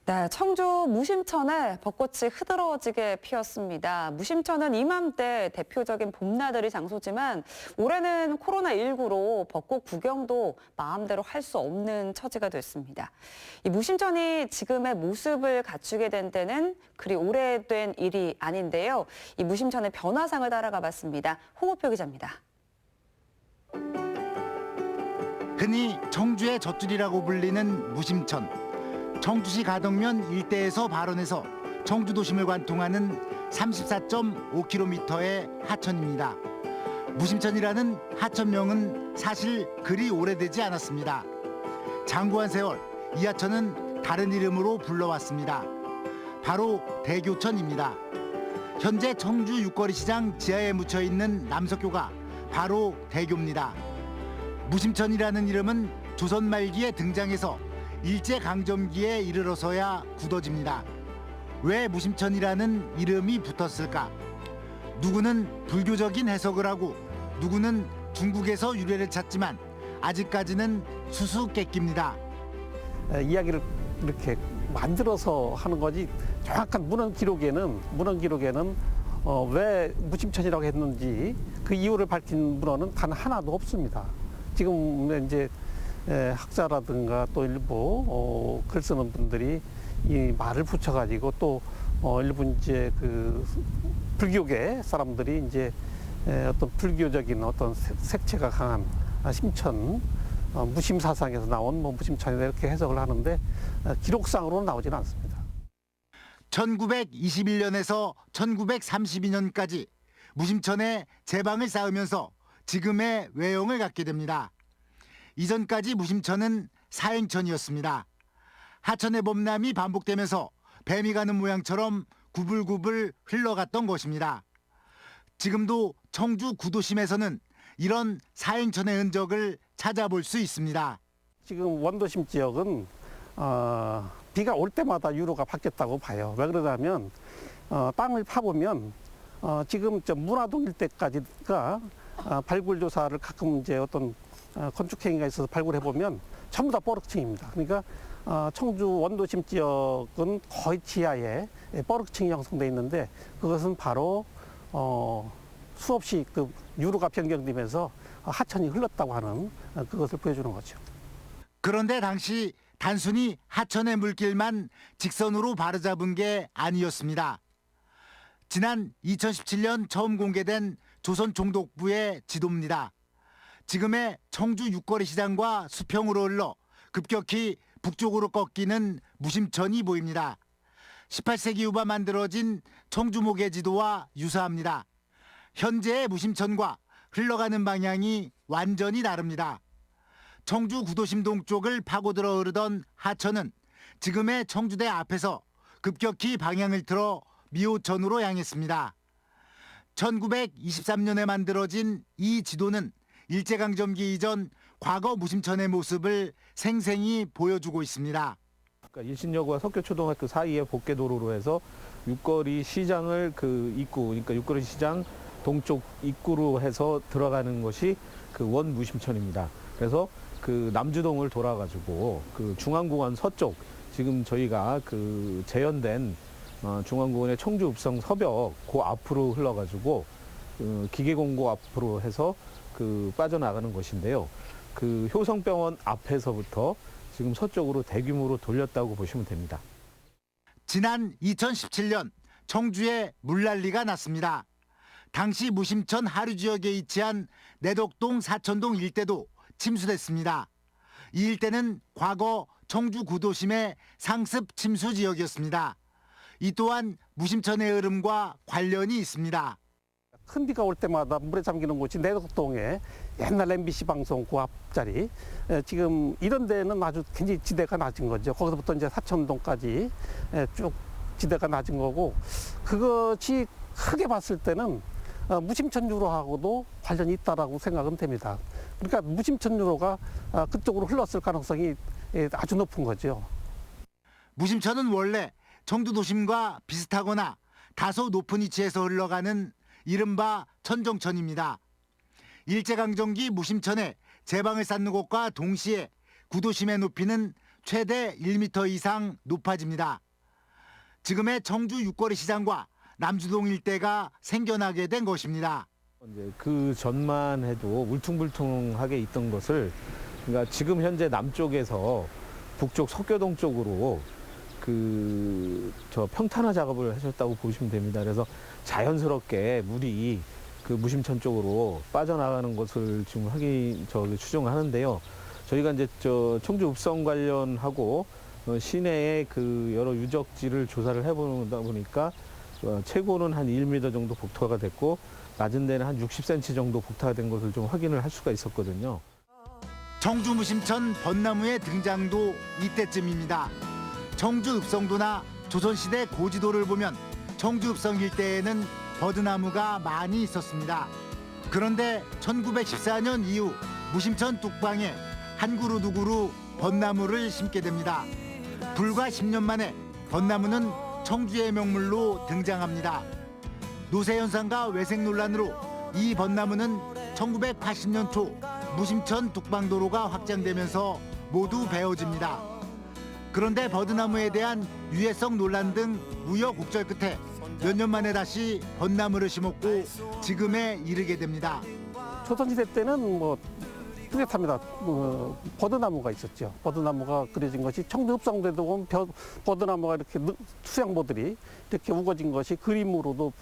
네, 청주 무심천에 벚꽃이 흐드러지게 피었습니다. 무심천은 이맘때 대표적인 봄나들이 장소지만 올해는 코로나19로 벚꽃 구경도 마음대로 할 수 없는 처지가 됐습니다. 이 무심천이 지금의 모습을 갖추게 된 데는 그리 오래된 일이 아닌데요. 이 무심천의 변화상을 따라가 봤습니다. 홍호표 기자입니다. 흔히 청주의 젖줄이라고 불리는 무심천. 청주시 가덕면 일대에서 발원해서 청주 도심을 관통하는 34.5km의 하천입니다. 무심천이라는 하천명은 사실 그리 오래되지 않았습니다. 장구한 세월 이 하천은 다른 이름으로 불러왔습니다. 바로 대교천입니다. 현재 청주 육거리 시장 지하에 묻혀 있는 남석교가 바로 대교입니다. 무심천이라는 이름은 조선 말기에 등장해서 일제강점기에 이르러서야 굳어집니다. 왜 무심천이라는 이름이 붙었을까? 누구는 불교적인 해석을 하고 누구는 중국에서 유래를 찾지만 아직까지는 수수께끼입니다. 이야기를 이렇게 만들어서 하는 거지 정확한 문헌 기록에는 왜 무심천이라고 했는지 그 이유를 밝힌 문헌은 단 하나도 없습니다. 지금 이제 학자라든가 또 일부 글 쓰는 분들이 이 말을 붙여가지고 또 일부 이제 그 불교계 사람들이 이제 어떤 불교적인 어떤 색채가 강한 심천 무심 사상에서 나온 무심천이다 이렇게 해석을 하는데 기록상으로는 나오지는 않습니다. 1921년에서 1932년까지 무심천에 제방을 쌓으면서 지금의 외형을 갖게 됩니다. 이전까지 무심천은 사행천이었습니다. 하천의 범람이 반복되면서 뱀이 가는 모양처럼 구불구불 흘러갔던 것입니다. 지금도 청주 구도심에서는 이런 사행천의 흔적을 찾아볼 수 있습니다. 지금 원도심 지역은 비가 올 때마다 유로가 바뀌었다고 봐요. 왜 그러냐면 땅을 파보면 지금 문화동 일대까지가 발굴 조사를 가끔 이제 어떤 건축행위가 있어서 발굴해 보면 전부 다 뻐럭층입니다. 그러니까 청주 원도심 지역은 거의 지하에 뻐럭층이 형성돼 있는데 그것은 바로 수없이 그 유로가 변경되면서 하천이 흘렀다고 하는 그것을 보여주는 거죠. 그런데 당시 단순히 하천의 물길만 직선으로 바로잡은 게 아니었습니다. 지난 2017년 처음 공개된 조선 총독부의 지도입니다. 지금의 청주 육거리 시장과 수평으로 흘러 급격히 북쪽으로 꺾이는 무심천이 보입니다. 18세기 후반 만들어진 청주 모계지도와 유사합니다. 현재의 무심천과 흘러가는 방향이 완전히 다릅니다. 청주 구도심 동쪽을 파고들어 흐르던 하천은 지금의 청주대 앞에서 급격히 방향을 틀어 미호천으로 향했습니다. 1923년에 만들어진 이 지도는 일제강점기 이전 과거 무심천의 모습을 생생히 보여주고 있습니다. 그러니까 일신여고와 석교초등학교 사이의 복개도로로 해서 육거리 시장을 그 입구, 그러니까 육거리 시장 동쪽 입구로 해서 들어가는 것이 그 원무심천입니다. 그래서 그 남주동을 돌아가지고 그 중앙공원 서쪽, 지금 저희가 그 재현된 중앙공원의 청주읍성 서벽 그 앞으로 흘러가지고 기계공고 앞으로 해서 그 빠져나가는 것인데요. 그 효성병원 앞에서부터 지금 서쪽으로 대규모로 돌렸다고 보시면 됩니다. 지난 2017년 청주에 물난리가 났습니다. 당시 무심천 하류 지역에 위치한 내덕동 사천동 일대도 침수됐습니다. 이 일대는 과거 청주 구도심의 상습 침수 지역이었습니다. 이 또한 무심천의 흐름과 관련이 있습니다. 큰 비가 올 때마다 물에 잠기는 곳이 내덕동에 옛날 MBC 방송 그 앞자리 지금 이런 데는 아주 굉장히 지대가 낮은 거죠. 거기서부터 이제 사천동까지 쭉 지대가 낮은 거고 그것이 크게 봤을 때는 무심천 유로하고도 관련이 있다라고 생각은 됩니다. 그러니까 무심천 유로가 그쪽으로 흘렀을 가능성이 아주 높은 거죠. 무심천은 원래 청주 도심과 비슷하거나 다소 높은 위치에서 흘러가는 이른바 천정천입니다. 일제강점기 무심천에 제방을 쌓는 곳과 동시에 구도심의 높이는 최대 1m 이상 높아집니다. 지금의 청주 육거리 시장과 남주동 일대가 생겨나게 된 것입니다. 이제 그 전만 해도 울퉁불퉁하게 있던 것을 그러니까 지금 현재 남쪽에서 북쪽 석교동 쪽으로 저 평탄화 작업을 하셨다고 보시면 됩니다. 그래서 자연스럽게 물이 그 무심천 쪽으로 빠져나가는 것을 지금 추정을 하는데요. 저희가 이제 청주 읍성 관련하고 시내의 그 여러 유적지를 조사를 해보다 보니까 최고는 한 1m 정도 복토가 됐고 낮은 데는 한 60cm 정도 복토가 된 것을 좀 확인을 할 수가 있었거든요. 청주 무심천 벚나무의 등장도 이때쯤입니다. 청주 읍성도나 조선시대 고지도를 보면 청주 읍성 일대에는 버드나무가 많이 있었습니다. 그런데 1914년 이후 무심천 뚝방에 한 그루 두 그루 벚나무를 심게 됩니다. 불과 10년 만에 벚나무는 청주의 명물로 등장합니다. 노세 현상과 외색 논란으로 이 벚나무는 1980년 초 무심천 뚝방도로가 확장되면서 모두 베어집니다. 그런데 버드나무에 대한 유해성 논란 등 우여곡절 끝에 몇 년 만에 다시 벚나무를 심었고 지금에 이르게 됩니다. 조선시대 때는 뭐 뚜렷합니다. 버드나무가 있었죠. 버드나무가 그려진 것이 청주 읍성대도 보면 버드나무가 이렇게 수양모들이 이렇게 우거진 것이 그림으로도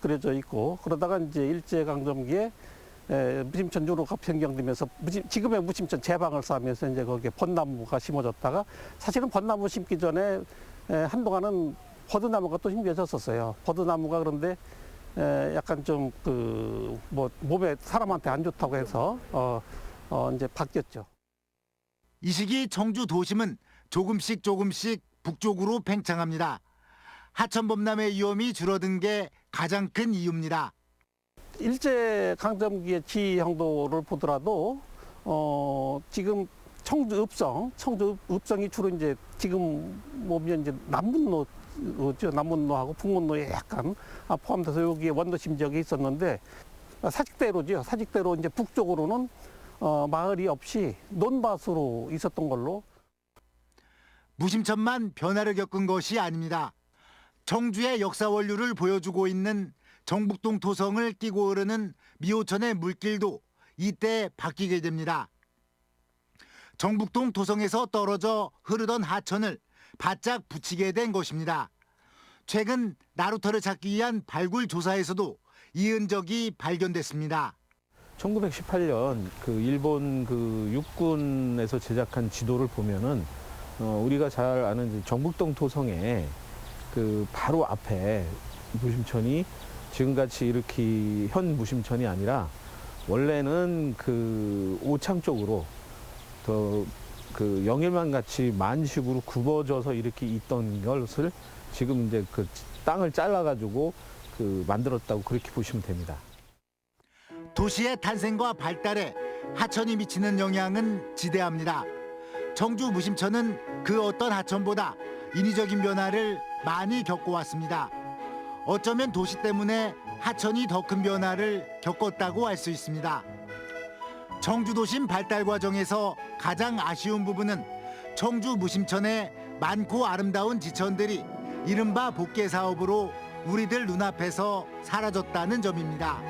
그려져 있고, 그러다가 이제 일제강점기에 무심천 요로가 변경되면서 지금의 무심천 제방을 쌓으면서 이제 거기에 벚나무가 심어졌다가, 사실은 벚나무 심기 전에 한동안은 버드나무가 또 심겨졌었어요. 버드나무가 그런데 약간 좀 몸에 사람한테 안 좋다고 해서 이제 바뀌었죠. 이 시기 청주 도심은 조금씩 북쪽으로 팽창합니다. 하천범람의 위험이 줄어든 게 가장 큰 이유입니다. 일제 강점기의 지형도를 보더라도 지금 청주 읍성이 주로 이제 지금 보면 이제 남문로죠. 남문로하고 북문로에 약간 포함돼서 여기에 원도심 지역이 있었는데, 사직대로죠. 사직대로 이제 북쪽으로는 마을이 없이 논밭으로 있었던 걸로. 무심천만 변화를 겪은 것이 아닙니다. 청주의 역사 원류를 보여주고 있는 정북동 토성을 끼고 흐르는 미호천의 물길도 이때 바뀌게 됩니다. 정북동 토성에서 떨어져 흐르던 하천을 바짝 붙이게 된 것입니다. 최근 나루터를 찾기 위한 발굴 조사에서도 이 흔적이 발견됐습니다. 1918년 그 일본 그 육군에서 제작한 지도를 보면은 우리가 잘 아는 정북동 토성의 그 바로 앞에 무심천이 지금같이 이렇게 현 무심천이 아니라 원래는 그 오창 쪽으로 더 그 영일만 같이 만식으로 굽어져서 이렇게 있던 것을 지금 이제 그 땅을 잘라가지고 그 만들었다고 그렇게 보시면 됩니다. 도시의 탄생과 발달에 하천이 미치는 영향은 지대합니다. 청주 무심천은 그 어떤 하천보다 인위적인 변화를 많이 겪어왔습니다. 어쩌면 도시 때문에 하천이 더 큰 변화를 겪었다고 할 수 있습니다. 청주 도심 발달 과정에서 가장 아쉬운 부분은 청주 무심천의 많고 아름다운 지천들이 이른바 복개 사업으로 우리들 눈앞에서 사라졌다는 점입니다.